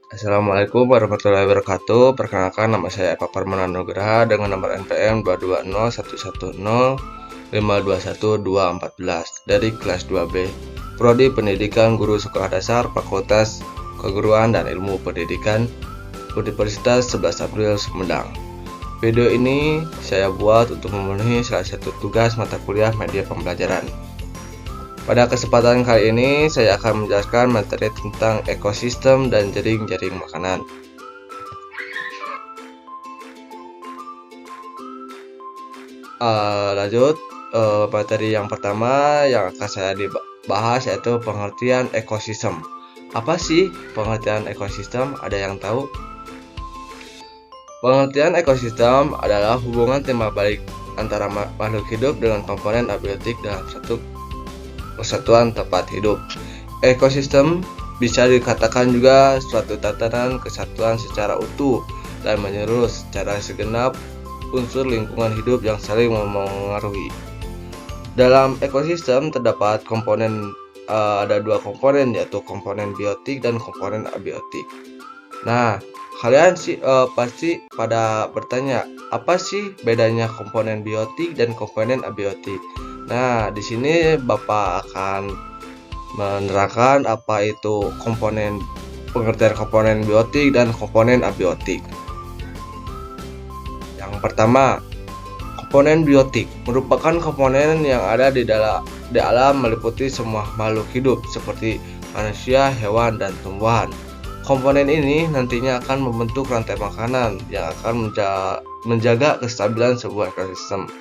Assalamualaikum warahmatullahi wabarakatuh. Perkenalkan, nama saya Eva Parmana Nugraha dengan nomor NPM 2201110521214 dari kelas 2B, Prodi Pendidikan Guru Sekolah Dasar Fakultas Keguruan dan Ilmu Pendidikan Universitas 11 April Sumedang. Video ini saya buat untuk memenuhi salah satu tugas mata kuliah media pembelajaran. Pada kesempatan kali ini, saya akan menjelaskan materi tentang ekosistem dan jaring-jaring makanan. Lanjut, materi yang pertama yang akan saya bahas yaitu pengertian ekosistem. Apa sih pengertian ekosistem? Ada yang tahu? Pengertian ekosistem adalah hubungan timbal balik antara makhluk hidup dengan komponen abiotik dalam satu kesatuan tempat hidup. Ekosistem bisa dikatakan juga suatu tatanan kesatuan secara utuh dan menyeluruh secara segenap unsur lingkungan hidup yang saling mempengaruhi. Dalam ekosistem terdapat ada dua komponen, yaitu komponen biotik dan komponen abiotik. Nah, kalian pasti pada bertanya, apa sih bedanya komponen biotik dan komponen abiotik? Nah, di sini Bapak akan menerangkan apa itu pengertian komponen biotik dan komponen abiotik. Yang pertama, komponen biotik merupakan komponen yang ada di alam meliputi semua makhluk hidup seperti manusia, hewan, dan tumbuhan. Komponen ini nantinya akan membentuk rantai makanan yang akan menjaga kestabilan sebuah ekosistem.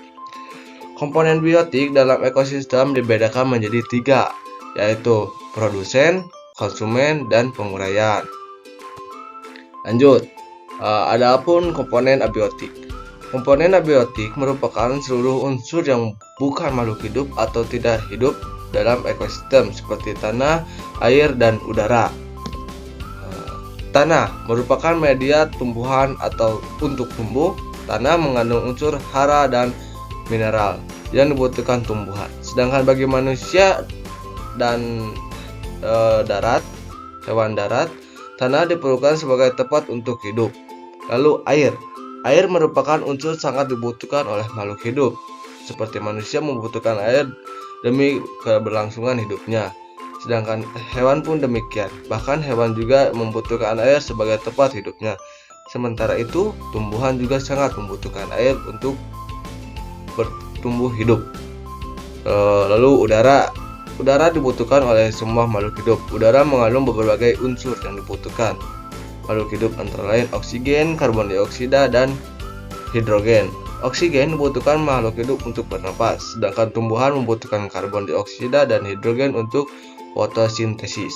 Komponen biotik dalam ekosistem dibedakan menjadi tiga, yaitu produsen, konsumen, dan penguraian. Lanjut, adapun komponen abiotik. Komponen abiotik merupakan seluruh unsur yang bukan makhluk hidup atau tidak hidup dalam ekosistem seperti tanah, air, dan udara. Tanah merupakan media tumbuhan atau untuk tumbuh. Tanah mengandung unsur hara dan mineral yang dibutuhkan tumbuhan. Sedangkan bagi manusia dan hewan darat, tanah diperlukan sebagai tempat untuk hidup. Lalu air merupakan unsur sangat dibutuhkan oleh makhluk hidup. Seperti manusia membutuhkan air demi keberlangsungan hidupnya. Sedangkan hewan pun demikian. Bahkan hewan juga membutuhkan air sebagai tempat hidupnya. Sementara itu, tumbuhan juga sangat membutuhkan air untuk bertumbuh hidup. Lalu udara dibutuhkan oleh semua makhluk hidup. Udara mengandung berbagai unsur yang dibutuhkan makhluk hidup, antara lain oksigen, karbon dioksida, dan hidrogen. Oksigen dibutuhkan makhluk hidup untuk bernapas, sedangkan tumbuhan membutuhkan karbon dioksida dan hidrogen untuk fotosintesis.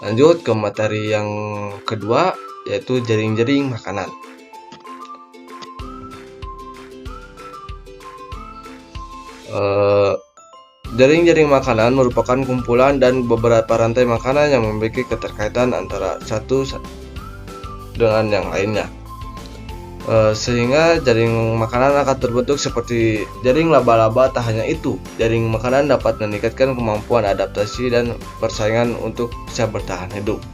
Lanjut ke materi yang kedua, yaitu jaring-jaring makanan. Jaring-jaring makanan merupakan kumpulan dan beberapa rantai makanan yang memiliki keterkaitan antara satu dengan yang lainnya, sehingga jaring makanan akan terbentuk seperti jaring laba-laba. Tak hanya itu, jaring makanan dapat meningkatkan kemampuan adaptasi dan persaingan untuk bisa bertahan hidup.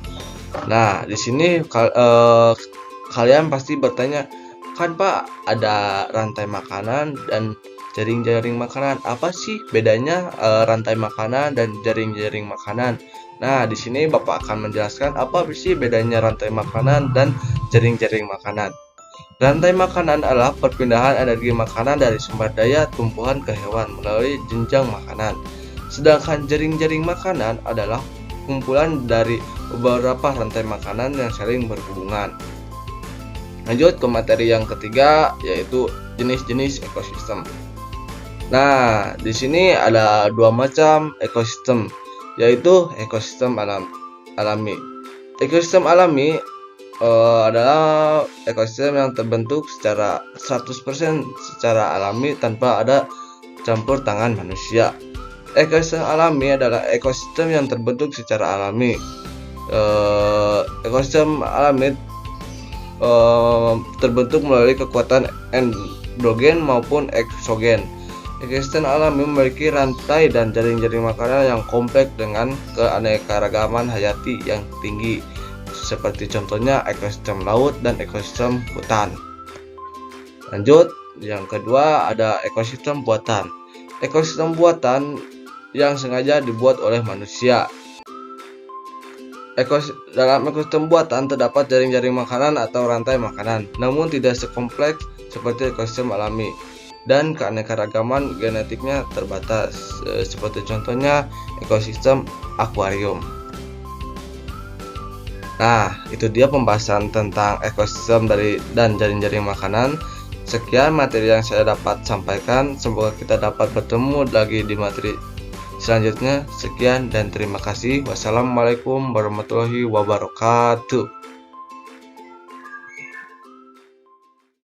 Nah, di sini kalian pasti bertanya, kan Pak, ada rantai makanan dan jaring-jaring makanan. Apa sih bedanya rantai makanan dan jaring-jaring makanan? Nah, di sini Bapak akan menjelaskan apa sih bedanya rantai makanan dan jaring-jaring makanan. Rantai makanan adalah perpindahan energi makanan dari sumber daya tumbuhan ke hewan melalui jenjang makanan. Sedangkan jaring-jaring makanan adalah kumpulan dari beberapa rantai makanan yang saling berhubungan. Lanjut ke materi yang ketiga, yaitu jenis-jenis ekosistem. Nah, di sini ada dua macam ekosistem, yaitu ekosistem alami. Ekosistem alami adalah ekosistem yang terbentuk secara 100% secara alami tanpa ada campur tangan manusia. Ekosistem alami adalah ekosistem yang terbentuk secara alami. Ekosistem alami terbentuk melalui kekuatan endogen maupun eksogen. Ekosistem alami memiliki rantai dan jaring-jaring makanan yang kompleks dengan keanekaragaman hayati yang tinggi, seperti contohnya ekosistem laut dan ekosistem hutan. Lanjut, yang kedua ada ekosistem buatan. Ekosistem buatan yang sengaja dibuat oleh manusia. Dalam ekosistem buatan terdapat jaring-jaring makanan atau rantai makanan, namun tidak sekompleks seperti ekosistem alami, dan keanekaragaman genetiknya terbatas, seperti contohnya ekosistem akuarium. Nah, itu dia pembahasan tentang ekosistem dan jaring-jaring makanan. Sekian materi yang saya dapat sampaikan. Semoga kita dapat bertemu lagi di materi selanjutnya. Sekian dan terima kasih. Wassalamualaikum warahmatullahi wabarakatuh.